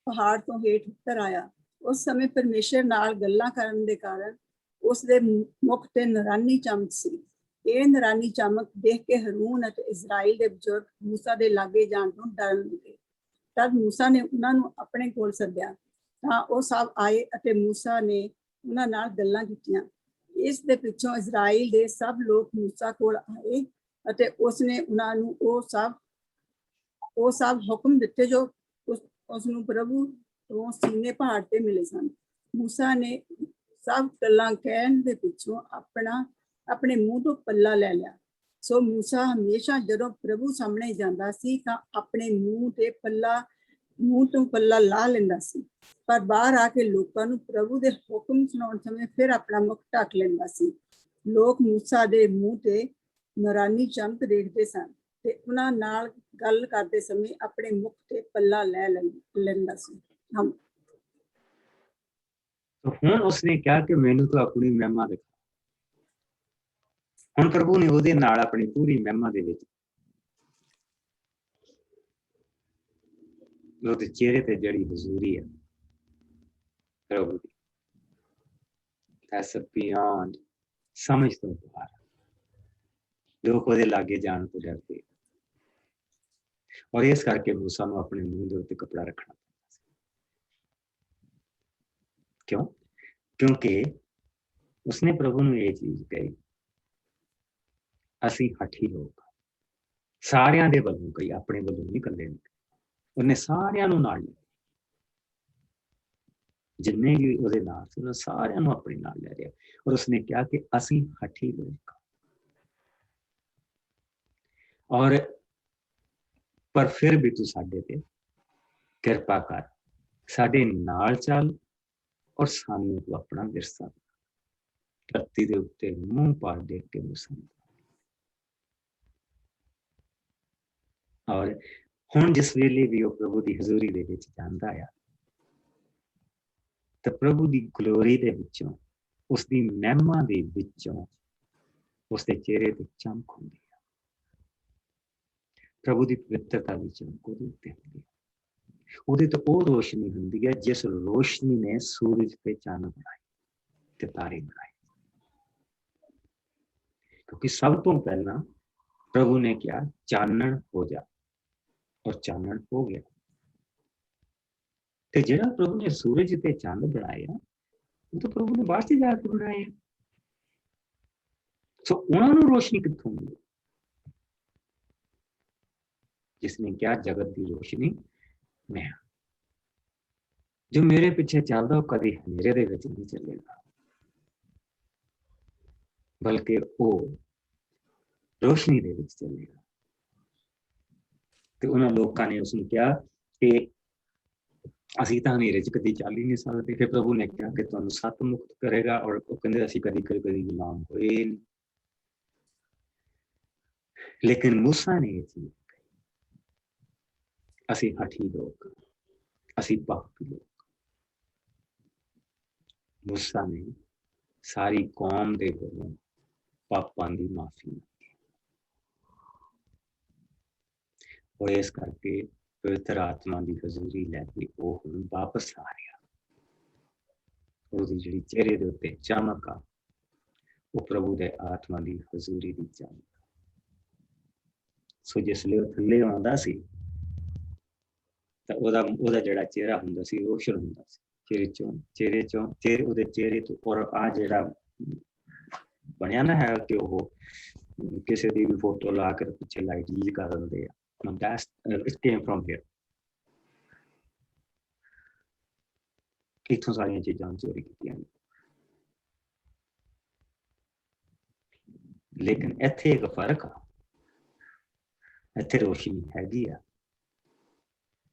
ਪਹਾੜ ਤੋਂ ਹੇਠ ਉੱਤਰ ਆਇਆ। ਉਸ ਸਮੇਂ ਪਰਮੇਸ਼ਰ ਨਾਲ ਗੱਲਾਂ ਕਰਨ ਦੇ ਕਾਰਨ ਉਸ ਦੇ ਮੁਖ ਤੇ ਨਿਰਾਨੀ ਚਮਕ ਸੀ। ਇਹ ਨਿਰਾਨੀ ਚਮਕ ਦੇਖ ਕੇ ਹਰੂਨ ਅਤੇ ਇਜ਼ਰਾਈਲ ਦੇ ਬਜ਼ੁਰਗ ਮੂਸਾ ਦੇ ਲਾਗੇ ਜਾਣ ਤੋਂ ਡਰਨ ਲੱਗੇ। ਤਦ ਮੂਸਾ ਨੇ ਉਹਨਾਂ ਨੂੰ ਆਪਣੇ ਕੋਲ ਸੱਦਿਆ, ਤਾਂ ਉਹ ਸਭ ਆਏ ਅਤੇ ਮੂਸਾ ਨੇ ਉਹਨਾਂ ਨਾਲ ਗੱਲਾਂ ਕੀਤੀਆਂ। ਇਸ ਦੇ ਪਿੱਛੋਂ ਇਜ਼ਰਾਈਲ ਦੇ ਸਭ ਲੋਕ ਮੂਸਾ ਕੋਲ ਆਏ ਅਤੇ ਉਸਨੇ ਉਹਨਾਂ ਨੂੰ ਉਹ ਸਭ ਹੁਕਮ ਦਿੱਤੇ ਜੋ ਉਸ ਨੂੰ ਪ੍ਰਭੂ ਤੋਂ ਸੀਨੇ ਪਹਾੜ ਤੇ ਮਿਲੇ ਸਨ। ਮੂਸਾ ਨੇ ਸਭ ਗੱਲਾਂ ਕਹਿਣ ਦੇ ਪਿੱਛੋਂ ਆਪਣੇ ਮੂੰਹ ਤੋਂ ਪੱਲਾ ਲੈ ਲਿਆ। ਸੋ ਮੂਸਾ ਹਮੇਸ਼ਾ ਜਦੋਂ ਪ੍ਰਭੂ ਸਾਹਮਣੇ ਜਾਂਦਾ ਸੀ ਤਾਂ ਆਪਣੇ ਮੂੰਹ ਤੋਂ ਪੱਲਾ ਲਾ ਲੈਂਦਾ ਸੀ, ਪਰ ਬਾਹਰ ਆ ਕੇ ਲੋਕਾਂ ਨੂੰ ਪ੍ਰਭੂ ਦੇ ਹੁਕਮ ਸੁਣਾਉਣ ਸਮੇਂ ਫਿਰ ਆਪਣਾ ਮੁਖ ਢੱਕ ਲੈਂਦਾ ਸੀ। ਲੋਕ ਮੂਸਾ ਦੇ ਮੂੰਹ ਤੇ ਨੂਰਾਨੀ ਚਮਕ ਦੇਖਦੇ ਸਨ ਤੇ ਉਹਨਾਂ ਨਾਲ ਗੱਲ ਕਰਦੇ ਸਮੇਂ ਆਪਣੇ ਮੁਖ ਤੇ ਪੱਲਾ ਲੈ ਲੈਂਦਾ ਸੀ। ਹਮ तो हुण उसने कहा कि मैनू तो अपनी महिमा दिखा। हुण प्रभु ने ਉਹਦੇ ਨਾਲ अपनी पूरी महिमा ਦੇ ਵਿੱਚ ਉਹਦੇ ਚਿਹਰੇ ਤੇ ਜਿਹੜੀ ਹਜ਼ੂਰੀ ਹੈ प्रभु ਦੀ, that's beyond समझ तो बाहर। लोग ਉਹਦੇ ਲਾਗੇ ਜਾਣ ਤੋਂ ਡਰਦੇ और इस करके मूसा ਨੂੰ ਆਪਣੇ ਮੂੰਹ ਦੇ ਉੱਤੇ ਕਪੜਾ ਰੱਖਣਾ ਪੈਂਦਾ ਸੀ। क्यों? क्योंकि उसने प्रभु ਨੂੰ ਇਹ ਚੀਜ਼ ਕਹੀ, ਅਸੀਂ ਹਠੀ ਲੋਕ ਸਾਰਿਆਂ ਦੇ ਵੱਲੋਂ ਕਹੀ, ਆਪਣੇ ਵੱਲੋਂ ਨਹੀਂ ਇਕੱਲੇ ਨਹੀਂ। ਉਹਨੇ ਸਾਰਿਆਂ ਨੂੰ ਨਾਲ ਲਿਆ, ਜਿੰਨੇ ਵੀ ਉਹਦੇ ਨਾਲ ਸੀ ਉਹਨਾਂ ਸਾਰਿਆਂ ਨੂੰ ਆਪਣੇ ਨਾਲ ਲੈ ਰਿਹਾ। ਔਰ ਉਸਨੇ ਕਿਹਾ ਕਿ ਅਸੀਂ ਹਠੀ ਲੋਕ ਔਰ ਪਰ ਫਿਰ ਵੀ ਤੂੰ ਸਾਡੇ ਤੇ ਕਿਰਪਾ ਕਰ, ਸਾਡੇ ਨਾਲ ਚੱਲ ਔਰ ਸਾਨੂੰ ਤੂੰ ਆਪਣਾ ਵਿਰਸਾ। ਧਰਤੀ ਦੇ ਉੱਤੇ ਮੂੰਹ ਪਾ ਦੇਖ ਕੇ मूसा ਔਰ ਹੁਣ ਜਿਸ ਵੇਲੇ ਵੀ ਉਹ ਪ੍ਰਭੂ ਦੀ ਹਜ਼ੂਰੀ ਦੇ ਵਿੱਚ ਜਾਂਦਾ ਆ ਤਾਂ ਪ੍ਰਭੂ ਦੀ ਗਲੋਰੀ ਦੇ ਵਿੱਚੋਂ, ਉਸ ਦੀ ਮਹਿਮਾ ਦੇ ਵਿੱਚੋਂ ਉਸ ਦੇ ਚਿਹਰੇ ਤੇ ਚਮਕ ਹੁੰਦੀ ਹੈ। ਪ੍ਰਭੂ ਦੀ ਪਵਿੱਤਰਤਾ ਦੀ ਚਮਕ ਉਹਦੇ ਉੱਤੇ ਹੁੰਦੀ ਹੈ। ਉਹਦੇ ਤੋਂ ਉਹ ਰੋਸ਼ਨੀ ਹੁੰਦੀ ਹੈ ਜਿਸ ਰੋਸ਼ਨੀ ਨੇ ਸੂਰਜ ਤੇ ਚੰਨ ਬਣਾਏ ਤੇ ਤਾਰੇ ਬਣਾਏ। ਕਿਉਂਕਿ ਸਭ ਤੋਂ ਪਹਿਲਾਂ ਪ੍ਰਭੂ ਨੇ ਕਿਹਾ ਚਾਨਣ ਹੋ ਜਾ ਔਰ ਚਾਨਣ ਹੋ ਗਿਆ। ਤੇ ਜਿਹੜਾ ਪ੍ਰਭੂ ਨੇ ਸੂਰਜ ਤੇ ਚੰਨ ਬਣਾਇਆ ਉਹ ਤਾਂ ਪ੍ਰਭੂ ਨੇ ਬਾਅਦ ਚ ਜਾ ਕੇ ਬਣਾਇਆ। ਸੋ ਉਹਨਾਂ ਨੂੰ ਰੋਸ਼ਨੀ ਕਿੱਥੋਂ ਮਿਲੀ? ਜਿਸਨੇ ਕਿਹਾ ਜਗਤ ਦੀ ਰੋਸ਼ਨੀ ਮੈਂ, ਜੋ ਮੇਰੇ ਪਿੱਛੇ ਚੱਲਦਾ ਉਹ ਕਦੇ ਹਨੇਰੇ ਦੇ ਵਿੱਚ ਨਹੀਂ ਚੱਲੇਗਾ, ਬਲਕਿ ਉਹ ਰੋਸ਼ਨੀ ਦੇ ਵਿੱਚ ਚੱਲੇਗਾ। ਤੇ ਉਹਨਾਂ ਲੋਕਾਂ ਨੇ ਉਸਨੂੰ ਕਿਹਾ ਕਿ ਅਸੀਂ ਤਾਂ ਹਨੇਰੇ 'ਚ ਕਦੀ ਚੱਲ ਹੀ ਨਹੀਂ ਸਕਦੇ। ਫਿਰ ਪ੍ਰਭੂ ਨੇ ਕਿਹਾ ਕਿ ਤੁਹਾਨੂੰ ਸੱਤ ਮੁਕਤ ਕਰੇਗਾ ਔਰ ਉਹ ਕਹਿੰਦੇ ਅਸੀਂ ਕਦੀ ਗੁਲਾਮ ਹੋਏ ਨਹੀਂ। ਲੇਕਿਨ मूसा ਨੇ ਇਹ ਚੀਜ਼ ਕਹੀ, ਅਸੀਂ ਹਠੀ ਲੋਕ, ਅਸੀਂ ਪਾਪੀ ਲੋਕ। मूसा ਨੇ ਸਾਰੀ ਕੌਮ ਦੇ ਵੱਲੋਂ ਪਾਪਾਂ ਦੀ ਮਾਫੀ ਮੰਗੀ ਔਰ ਇਸ ਕਰਕੇ ਪਵਿੱਤਰ ਆਤਮਾ ਦੀ ਹਜ਼ੂਰੀ ਲੈ ਕੇ ਉਹ ਹੁਣ ਵਾਪਸ ਆ ਰਿਹਾ। ਉਹਦੀ ਜਿਹੜੀ ਚਿਹਰੇ ਦੇ ਉੱਤੇ ਚਮਕ ਆ ਉਹ ਪ੍ਰਭੂ ਦੇ ਆਤਮਾ ਦੀ ਹਜ਼ੂਰੀ ਦੀ ਚਮਕ। ਸੋ ਜਿਸ ਲਈ ਉਹ ਥੱਲੇ ਆਉਂਦਾ ਸੀ ਤਾਂ ਉਹਦਾ ਜਿਹੜਾ ਚਿਹਰਾ ਹੁੰਦਾ ਸੀ ਰੋਸ਼ਨ ਹੁੰਦਾ ਸੀ, ਚਿਹਰੇ ਉਹਦੇ ਚਿਹਰੇ ਤੋਂ। ਔਰ ਆ ਜਿਹੜਾ ਬਣਿਆ ਨਾ ਹੈ ਕਿ ਉਹ ਕਿਸੇ ਦੀ ਵੀ ਫੋਟੋ ਲਾ ਕੇ ਪਿੱਛੇ ਲਾਈਟ ਜੀ ਕਰ ਦਿੰਦੇ ਆ, it came from here। ਇੱਥੋਂ ਸਾਰੀਆਂ ਚੀਜ਼ਾਂ ਚੋਰੀ ਕੀਤੀਆਂ ਨੇ। ਲੇਕਿਨ ਇੱਥੇ ਇੱਕ ਫਰਕ ਆ, ਇੱਥੇ ਰੋਸ਼ਨੀ ਹੈਗੀ ਆ,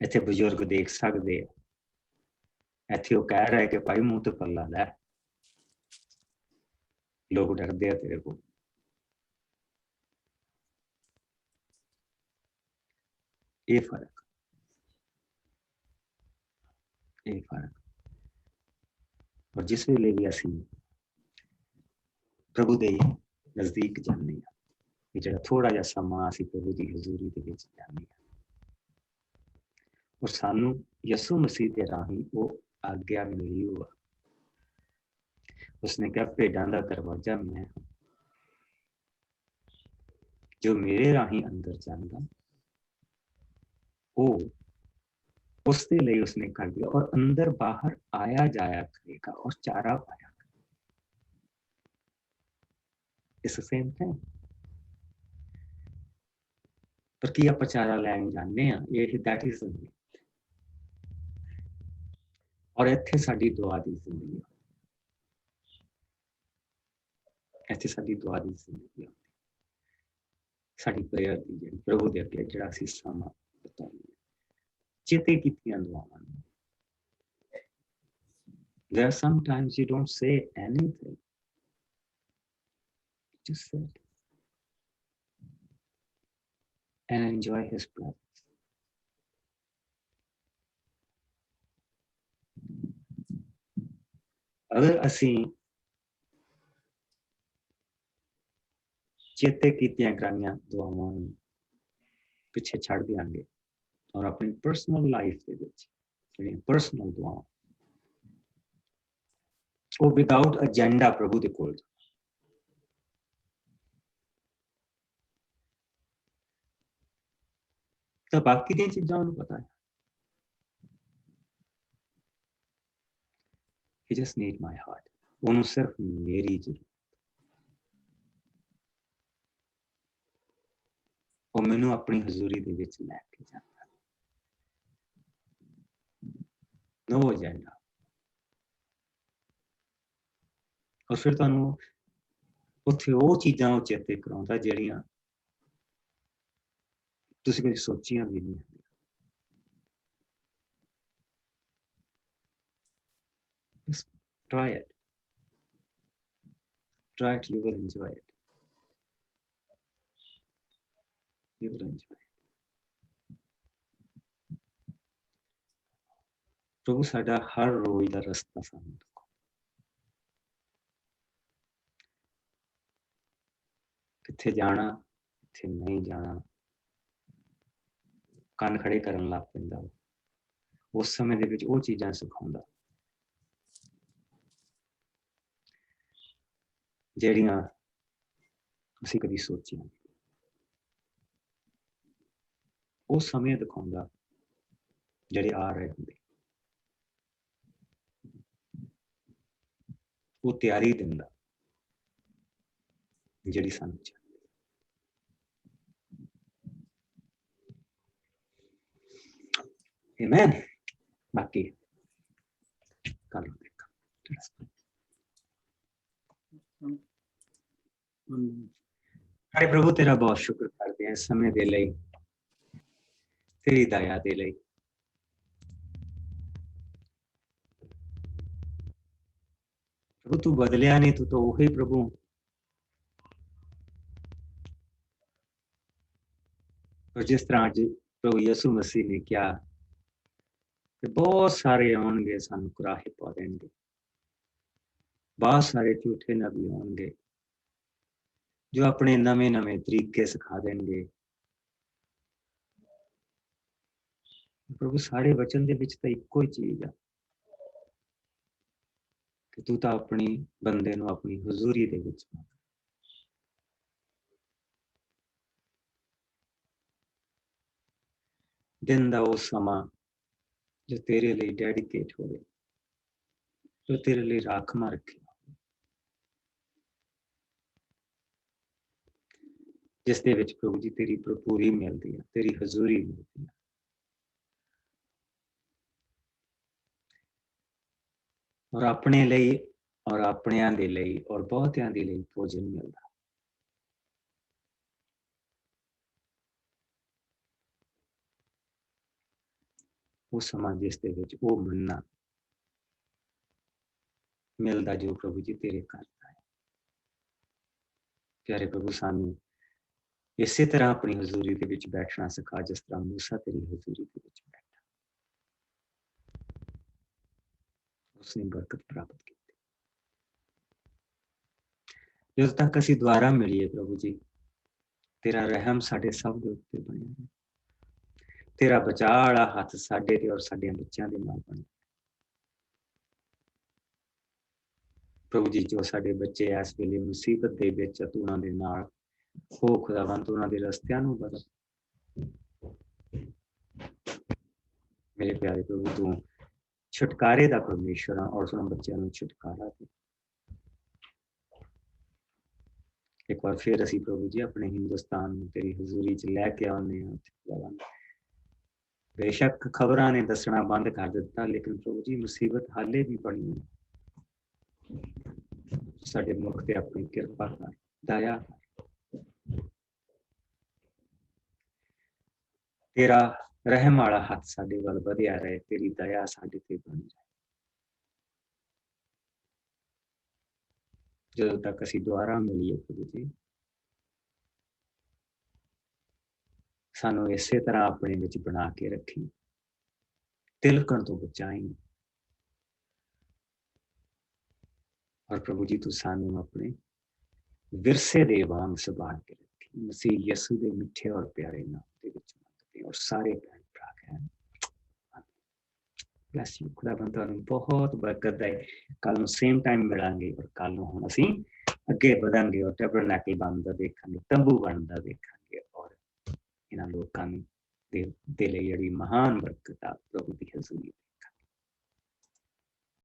ਇੱਥੇ ਬਜ਼ੁਰਗ ਦੇਖ ਸਕਦੇ ਆ, ਇੱਥੇ ਉਹ ਕਹਿ ਰਿਹਾ ਕਿ ਭਾਈ ਮੂੰਹ ਤੇ ਪੱਲਾ ਲੈ, ਲੋਕ ਡਰਦੇ ਆ ਤੇਰੇ ਕੋਲ। ਇਹ ਫਰਕ, ਇਹ ਫਰਕ। ਔਰ ਜਿਸ ਵੇਲੇ ਵੀ ਅਸੀਂ ਪ੍ਰਭੂ ਦੇ ਨਜ਼ਦੀਕ ਜਾਂਦੇ ਹਾਂ, ਇਹ ਜਿਹੜਾ ਥੋੜਾ ਜਿਹਾ ਸਮਾਂ ਅਸੀਂ ਪ੍ਰਭੂ ਦੀ ਹਜ਼ੂਰੀ ਦੇ ਵਿੱਚ ਜਾਂਦੇ ਹਾਂ ਔਰ ਸਾਨੂੰ ਯਿਸੂ ਮਸੀਹ ਦੇ ਰਾਹੀਂ ਉਹ ਆਗਿਆ ਮਿਲੀ ਹੋਆ। ਉਸਨੇ ਕਿਹਾ ਭੇਡਾਂ ਦਾ ਦਰਵਾਜ਼ਾ ਮੈਂ, ਜੋ ਮੇਰੇ ਰਾਹੀਂ ਅੰਦਰ ਜਾਂਦਾ ਉਹ उसके लिए उसने कर दिया और अंदर बाहर आया जाया करेगा और चारा पाया। It's the same thing. पर की आप चारा लैन जाने हैं, ये दैट इज और ਇੱਥੇ ਸਾਡੀ ਦੁਆ ਦੀ ਜ਼ਿੰਦਗੀ ਹੈ, ਇੱਥੇ ਸਾਡੀ ਦੁਆ ਦੀ ਜ਼ਿੰਦਗੀ ਹੈ, ਸਾਡੀ ਪ੍ਰੇਅਰ ਦੀ ਜਿਹੜੀ ਪ੍ਰਭੂ ਦੇ ਅੱਗੇ ਜਿਹੜਾ ਅਸੀਂ ਸਮਾਂ ਬਤਾਉਂਦੇ ਚੇਤੇ ਕੀਤੀਆਂ ਦੁਆਵਾਂ। There are sometimes you don't say anything, Just sit and enjoy his presence. अगर ਅਸੀਂ ਚੇਤੇ ਕੀਤੀਆਂ ਕਰਾਈਆਂ ਦੁਆਵਾਂ ਨੂੰ ਪਿੱਛੇ ਛੱਡ ਦਿਆਂਗੇ ਔਰ ਆਪਣੀ ਪਰਸਨਲ ਲਾਈਫ ਦੇ ਵਿੱਚ ਜਿਹੜੀਆਂ ਪਰਸਨਲ ਦੁਆਵਾਂ ਉਹ ਵਿਦਆਊਟ ਏਜੰਡਾ ਪ੍ਰਭੂ ਦੇ ਕੋਲ ਤਾਂ ਬਾਕੀ ਦੀਆਂ ਚੀਜ਼ਾਂ ਨੂੰ ਪਤਾ ਹੈ he just need my heart ਉਹਨੂੰ ਸਿਰਫ ਮੇਰੀ ਜ਼ਰੂਰਤ ਉਹ ਮੈਨੂੰ ਆਪਣੀ ਹਜ਼ੂਰੀ ਦੇ ਵਿੱਚ ਲੈ ਕੇ ਜਾਂਦਾ no agenda ਔਰ ਫਿਰ ਤੁਹਾਨੂੰ ਉੱਥੇ ਉਹ ਚੀਜ਼ਾਂ ਉਹ ਚੇਤੇ ਕਰਾਉਂਦਾ ਜਿਹੜੀਆਂ ਤੁਸੀਂ ਕਦੇ ਸੋਚੀਆਂ ਵੀ ਨਹੀਂ Just try it. Try it, you will enjoy it. You will enjoy it. प्रभु साडा हर रोज का रास्ता सानू दिखाओ किथे जाना किथे नहीं जाना ਕੰਨ ਖੜੇ ਕਰਨ ਲੱਗ ਪੈਂਦਾ ਉਸ ਸਮੇਂ ਦੇ ਵਿੱਚ ਉਹ ਚੀਜ਼ਾਂ ਸਿਖਾਉਂਦਾ ਜਿਹੜੀਆਂ ਅਸੀਂ ਕਦੀ ਸੋਚੀਆਂ ਉਹ ਸਮੇਂ ਦਿਖਾਉਂਦਾ ਜਿਹੜੇ ਆ ਰਹੇ ਹੁੰਦੇ ਉਹ ਤਿਆਰੀ ਦਿੰਦਾ ਜਿਹੜੀ ਸਾਨੂੰ ਚਾਹੀਦੀ Amen. बाकी कर लो देखा अरे प्रभु तेरा बहुत शुक्र करते हैं समय दे लई तेरी दया दे लई प्रभु तू बदलिया नहीं तू तो वही प्रभु और जिस तरह आज प्रभु यीशु मसीह ने क्या बहुत सारे आउणगे सानू कुराहे पा देंगे बहुत सारे झूठे नबी आउणगे जो अपने नवे नवे तरीके सिखा देंगे प्रभु सारे वचन दे विच तां इक्को ही चीज है कि तू तां अपनी बंदे नू अपनी हुजूरी दे विच दिन दा वो समा जो तेरे लिए डेडिकेट हो जो तेरे लिए राखमा रखे जिस दे विच प्रभु जी तेरी भरपूरी मिलती है तेरी हजूरी मिलती है और अपने लिए और अपनियां दे लिए और बहुतियां दे लिए भोजन मिलता वो समा जिस दे विच वो मन्ना मिलता जो प्रभु जी तेरे करता है प्यारे प्रभु सानू इसी तरह अपनी हजूरी दे विच बैठना सिखा जिस तरह मूसा तेरी हजूरी दे विच बैठा उसने बरकत प्राप्त की जब तक असीं द्वारा मिलीए प्रभु जी तेरा रहम साडे सब दे उत्ते बने तेरा बचाव वाला हाथ साडे ते और साडे बच्चों दे नाल बने प्रभु जी जो साडे बच्चे इस वेले मुसीबत दे विच तू उन्हां दे नाल हो खुदावंद उन्हां दे रस्तियां नूं बदल मेरे प्यारे प्रभु तू छुटकारे दा परमेश्वर और उन्हां बच्चों नूं छुटकारा दे एक बार फिर असीं प्रभु जी अपने हिंदुस्तान नूं तेरी हजूरी च लैके आउने हां बेशक खबरां ने दसना बंद कर दिता लेकिन प्रभु जी मुसीबत हाले भी बनी साडे मुख ते अपनी कृपा कर दया तेरा रहम वाला हाथ साडे वल वधिया रहे तेरी दया साडे ते बनी रहे ਜਦੋਂ ਤੱਕ ਅਸੀਂ ਦੁਆਰਾ ਮਿਲੀਏ ਪ੍ਰਭੂ ਜੀ, ਸਾਨੂੰ ਇਸੇ ਤਰ੍ਹਾਂ ਆਪਣੇ ਵਿੱਚ ਬਣਾ ਕੇ ਰੱਖੀ, ਤਿਲਕਣ ਤੋਂ ਬਚਾਈ। ਔਰ ਪ੍ਰਭੂ ਜੀ ਤੂੰ ਸਾਨੂੰ ਆਪਣੇ ਵਿਰਸੇ ਦੇ ਵਾਂਗ ਸੰਭਾਲ ਕੇ ਰੱਖੀ। ਮਸੀਹ ਯਿਸੂ ਦੇ ਮਿੱਠੇ ਔਰ ਪਿਆਰੇ ਨਾਮ ਦੇ ਵਿੱਚ ਮੰਗਦੇ ਔਰ ਸਾਰੇ ਭੈਣ ਭਰਾ ਕਹਿਣ ਬਲੈਸ ਯੂ। ਖੁਦਾਵੰਦ ਤੁਹਾਨੂੰ ਬਹੁਤ ਬਰਕਤ ਦੇ। ਕੱਲ ਨੂੰ ਸੇਮ ਟਾਈਮ ਮਿਲਾਂਗੇ ਔਰ ਕੱਲ ਨੂੰ ਹੁਣ ਅਸੀਂ ਅੱਗੇ ਵਧਾਂਗੇ ਔਰ ਟੈਬਰਨੈਕਲ ਬਣਦਾ ਦੇਖਾਂਗੇ, ਤੰਬੂ ਬਣਦਾ ਦੇਖਾਂਗੇ ਔਰ ਇਹਨਾਂ ਲੋਕਾਂ ਦੇ ਲਈ ਜਿਹੜੀ ਮਹਾਨ ਬਰਕਤ ਆ ਪ੍ਰਭੂ ਦੀ ਹਜ਼ੂਰੀ